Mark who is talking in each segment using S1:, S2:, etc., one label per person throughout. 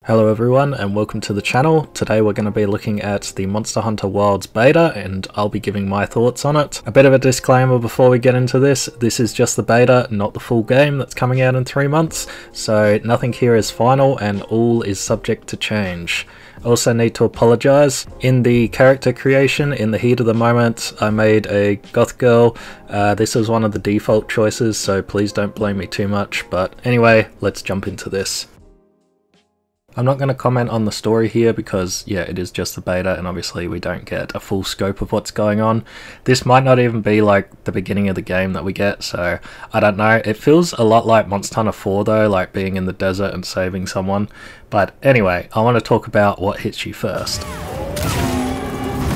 S1: Hello everyone and welcome to the channel. Today we're going to be looking at the Monster Hunter Wilds beta and I'll be giving my thoughts on it. A bit of a disclaimer before we get into this is just the beta, not the full game that's coming out in 3 months, so nothing here is final and all is subject to change. I also need to apologise. In the character creation, in the heat of the moment, I made a goth girl. This was one of the default choices, so please don't blame me too much, but anyway, let's jump into this. I'm not going to comment on the story here because, yeah, it is just the beta and obviously we don't get a full scope of what's going on. This might not even be like the beginning of the game that we get, so I don't know. It feels a lot like Monster Hunter 4 though, like being in the desert and saving someone. But anyway, I want to talk about what hits you first,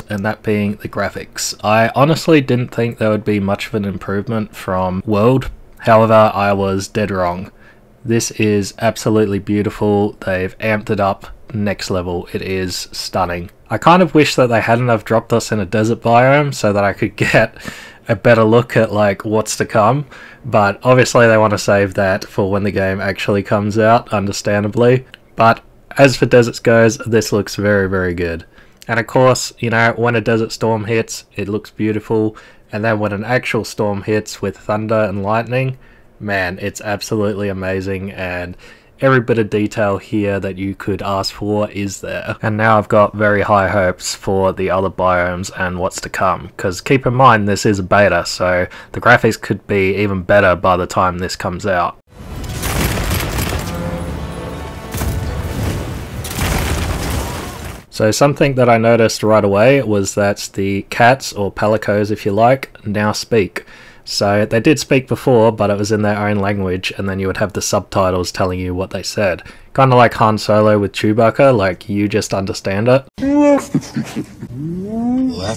S1: and that being the graphics. I honestly didn't think there would be much of an improvement from World, however I was dead wrong. This is absolutely beautiful. They've amped it up next level. It is stunning. I kind of wish that they hadn't have dropped us in a desert biome so that I could get a better look at like what's to come, but obviously they want to save that for when the game actually comes out, understandably. But as for deserts goes, this looks very, very good. And of course, you know, when a desert storm hits, it looks beautiful, and then when an actual storm hits with thunder and lightning, man, it's absolutely amazing, and every bit of detail here that you could ask for is there. And now I've got very high hopes for the other biomes and what's to come, because keep in mind this is a beta, so the graphics could be even better by the time this comes out. So something that I noticed right away was that the cats, or palicos if you like, now speak. So they did speak before, but it was in their own language, and then you would have the subtitles telling you what they said. Kind of like Han Solo with Chewbacca, like you just understand it.
S2: Laugh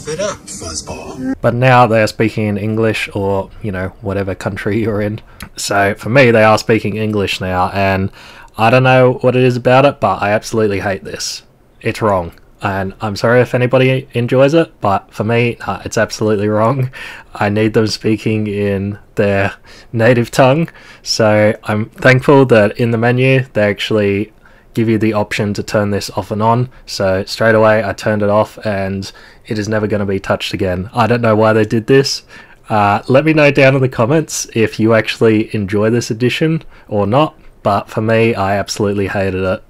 S2: it up, fuzzball.
S1: But now they are speaking in English, or, you know, whatever country you're in. So for me, they are speaking English now, and I don't know what it is about it, but I absolutely hate this. It's wrong. And I'm sorry if anybody enjoys it, but for me, it's absolutely wrong. I need them speaking in their native tongue, so I'm thankful that in the menu they actually give you the option to turn this off and on. So straight away I turned it off and it is never going to be touched again. I don't know why they did this. Let me know down in the comments if you actually enjoy this edition or not, but for me, I absolutely hated it.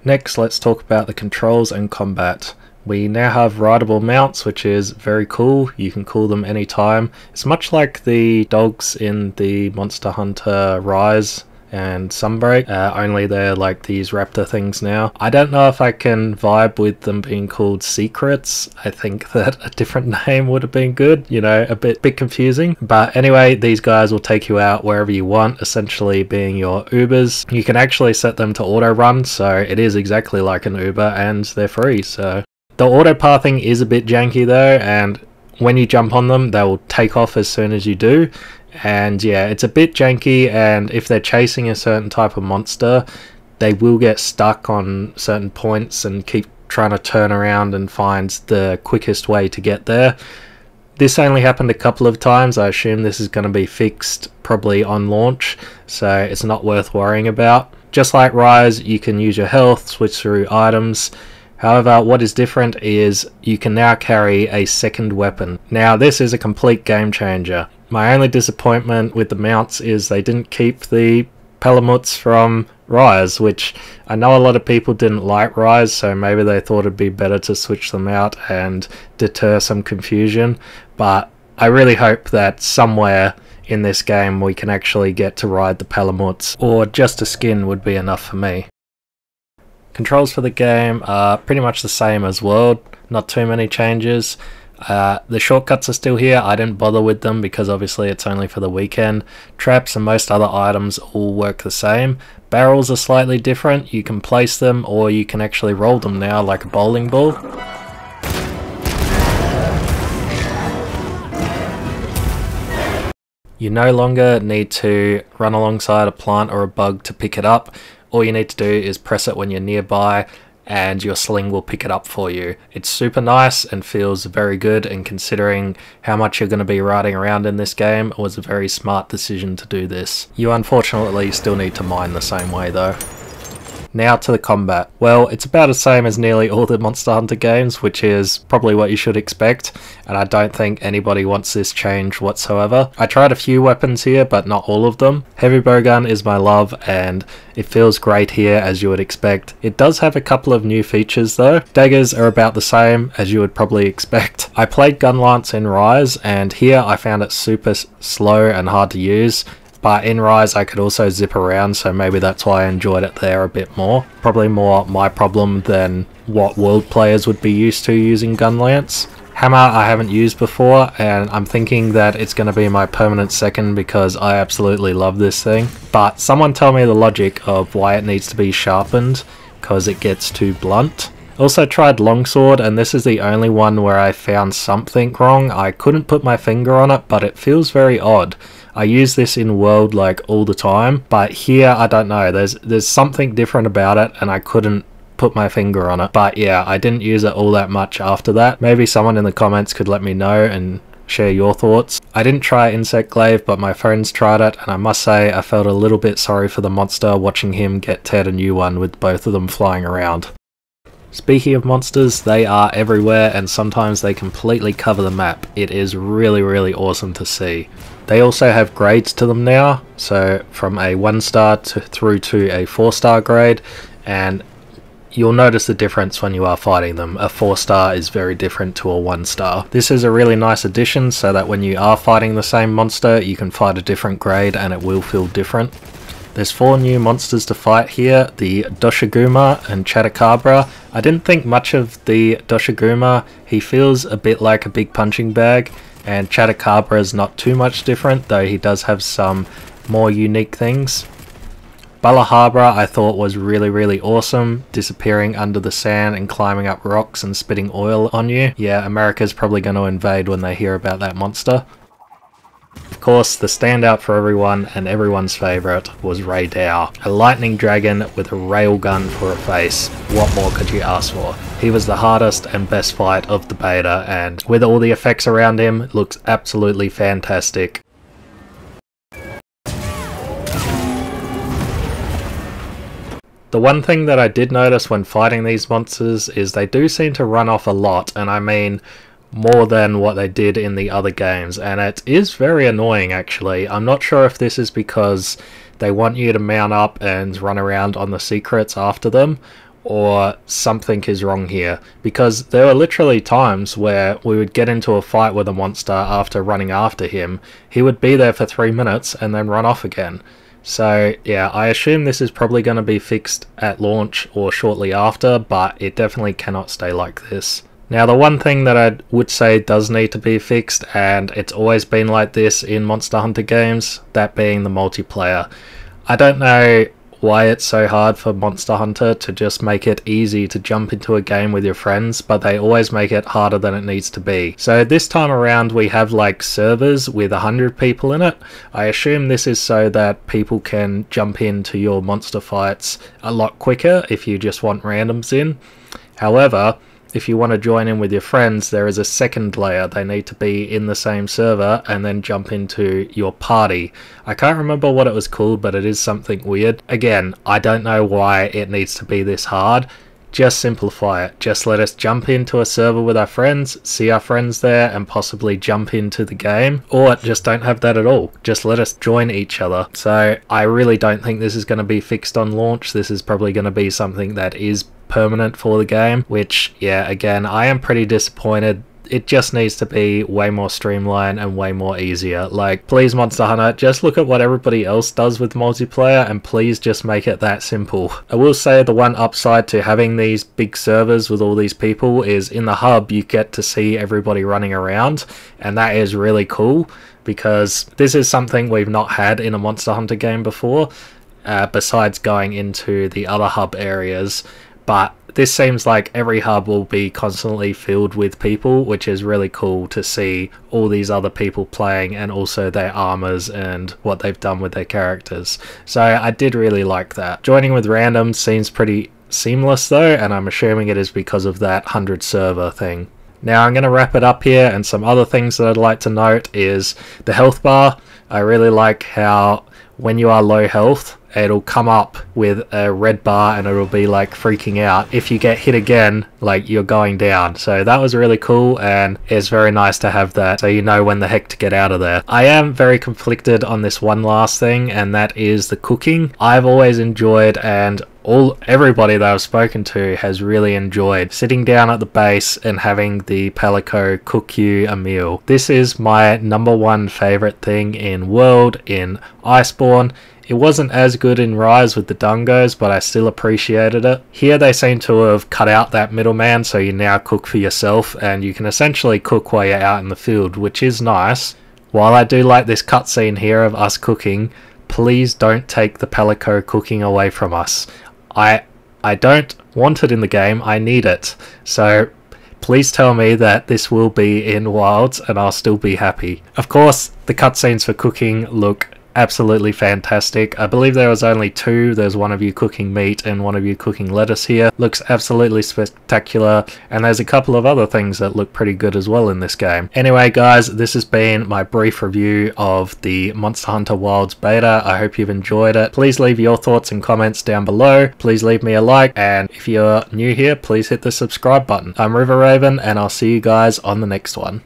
S1: Next, let's talk about the controls and combat. We now have rideable mounts, which is very cool. You can call them anytime. It's much like the dogs in the Monster Hunter Rise and Sunbreak, only they're like these raptor things now. I don't know if I can vibe with them being called secrets. I think that a different name would have been good, you know, a bit confusing. But anyway, these guys will take you out wherever you want, essentially being your Ubers. You can actually set them to auto run, so it is exactly like an Uber and they're free. So the auto pathing is a bit janky though, and when you jump on them, they will take off as soon as you do. And yeah, it's a bit janky, and if they're chasing a certain type of monster, they will get stuck on certain points and keep trying to turn around and find the quickest way to get there. This only happened a couple of times. I assume this is going to be fixed probably on launch, so it's not worth worrying about. Just like Rise, you can use your health, switch through items. However, what is different is you can now carry a second weapon. Now, this is a complete game changer. My only disappointment with the mounts is they didn't keep the Palamuts from Rise, which I know a lot of people didn't like Rise, so maybe they thought it'd be better to switch them out and deter some confusion. But I really hope that somewhere in this game we can actually get to ride the Palamuts, or just a skin would be enough for me. Controls for the game are pretty much the same as World, not too many changes. The shortcuts are still here. I didn't bother with them because obviously it's only for the weekend. Traps and most other items all work the same. Barrels are slightly different. You can place them or you can actually roll them now like a bowling ball. You no longer need to run alongside a plant or a bug to pick it up. All you need to do is press it when you're nearby and your sling will pick it up for you. It's super nice and feels very good, and considering how much you're going to be riding around in this game, it was a very smart decision to do this. You unfortunately still need to mine the same way though. Now to the combat. Well, it's about the same as nearly all the Monster Hunter games, which is probably what you should expect, and I don't think anybody wants this change whatsoever. I tried a few weapons here, but not all of them. Heavy bowgun is my love, and it feels great here as you would expect. It does have a couple of new features though. Daggers are about the same as you would probably expect. I played Gunlance in Rise, and here I found it super slow and hard to use. But in Rise I could also zip around, so maybe that's why I enjoyed it there a bit more. Probably more my problem than what world players would be used to using Gunlance. Hammer I haven't used before, and I'm thinking that it's going to be my permanent second because I absolutely love this thing. But someone tell me the logic of why it needs to be sharpened, because it gets too blunt. Also tried Longsword, and this is the only one where I found something wrong. I couldn't put my finger on it, but it feels very odd. I use this in World like all the time, but here I don't know, there's something different about it and I couldn't put my finger on it. But yeah, I didn't use it all that much after that. Maybe someone in the comments could let me know and share your thoughts. I didn't try Insect Glaive, but my friends tried it, and I must say I felt a little bit sorry for the monster watching him get Ted a new one with both of them flying around. Speaking of monsters, they are everywhere and sometimes they completely cover the map. It is really awesome to see. They also have grades to them now, so from a 1-star through to a 4-star grade, and you'll notice the difference when you are fighting them. A 4-star is very different to a 1-star. This is a really nice addition so that when you are fighting the same monster, you can fight a different grade and it will feel different. There's 4 new monsters to fight here, the Doshiguma and Chupacabra. I didn't think much of the Doshiguma. He feels a bit like a big punching bag, and Chupacabra is not too much different, though he does have some more unique things. Balahabra I thought was really awesome, disappearing under the sand and climbing up rocks and spitting oil on you. Yeah, America's probably going to invade when they hear about that monster. Of course, the standout for everyone and everyone's favourite was Raydou, a lightning dragon with a railgun for a face. What more could you ask for? He was the hardest and best fight of the beta, and with all the effects around him, it looks absolutely fantastic. The one thing that I did notice when fighting these monsters is they do seem to run off a lot, and I mean more than what they did in the other games, and it is very annoying actually. I'm not sure if this is because they want you to mount up and run around on the secrets after them, or something is wrong here, because there were literally times where we would get into a fight with a monster after running after him. He would be there for 3 minutes and then run off again. So yeah, I assume this is probably going to be fixed at launch or shortly after, but it definitely cannot stay like this. Now the one thing that I would say does need to be fixed, and it's always been like this in Monster Hunter games, that being the multiplayer. I don't know why it's so hard for Monster Hunter to just make it easy to jump into a game with your friends, but they always make it harder than it needs to be. So this time around we have like servers with 100 people in it. I assume this is so that people can jump into your monster fights a lot quicker if you just want randoms in. However, if you want to join in with your friends, there is a second layer. They need to be in the same server and then jump into your party. I can't remember what it was called, but it is something weird. Again, I don't know why it needs to be this hard. Just simplify it. Just let us jump into a server with our friends, see our friends there, and possibly jump into the game. Or just don't have that at all. Just let us join each other. So I really don't think this is going to be fixed on launch. This is probably going to be something that is permanent for the game, which, yeah, again, I am pretty disappointed. It just needs to be way more streamlined and way more easier. Like, please Monster Hunter, just look at what everybody else does with multiplayer and please just make it that simple. I will say the one upside to having these big servers with all these people is in the hub you get to see everybody running around, and that is really cool because this is something we've not had in a Monster Hunter game before, besides going into the other hub areas. But this seems like every hub will be constantly filled with people, which is really cool to see all these other people playing and also their armors and what they've done with their characters. So I did really like that. Joining with randoms seems pretty seamless though, and I'm assuming it is because of that 100 server thing. Now I'm going to wrap it up here, and some other things that I'd like to note is the health bar. I really like how when you are low health, it'll come up with a red bar and it'll be like freaking out. If you get hit again, like you're going down. So that was really cool, and it's very nice to have that so you know when the heck to get out of there. I am very conflicted on this one last thing, and that is the cooking. I've always enjoyed, and everybody that I've spoken to has really enjoyed sitting down at the base and having the Palico cook you a meal. This is my #1 favorite thing in World, in Iceborne. It wasn't as good in Rise with the Dungos, but I still appreciated it. Here they seem to have cut out that middleman, so you now cook for yourself, and you can essentially cook while you're out in the field, which is nice. While I do like this cutscene here of us cooking, please don't take the Palico cooking away from us. I don't want it in the game, I need it. So please tell me that this will be in Wilds and I'll still be happy. Of course, the cutscenes for cooking look absolutely fantastic. I believe there was only 2. There's one of you cooking meat and one of you cooking lettuce here. Looks absolutely spectacular, and there's a couple of other things that look pretty good as well in this game. Anyway guys, this has been my brief review of the Monster Hunter Wilds beta. I hope you've enjoyed it. Please leave your thoughts and comments down below. Please leave me a like, and if you're new here, please hit the subscribe button. I'm River Raven, and I'll see you guys on the next one.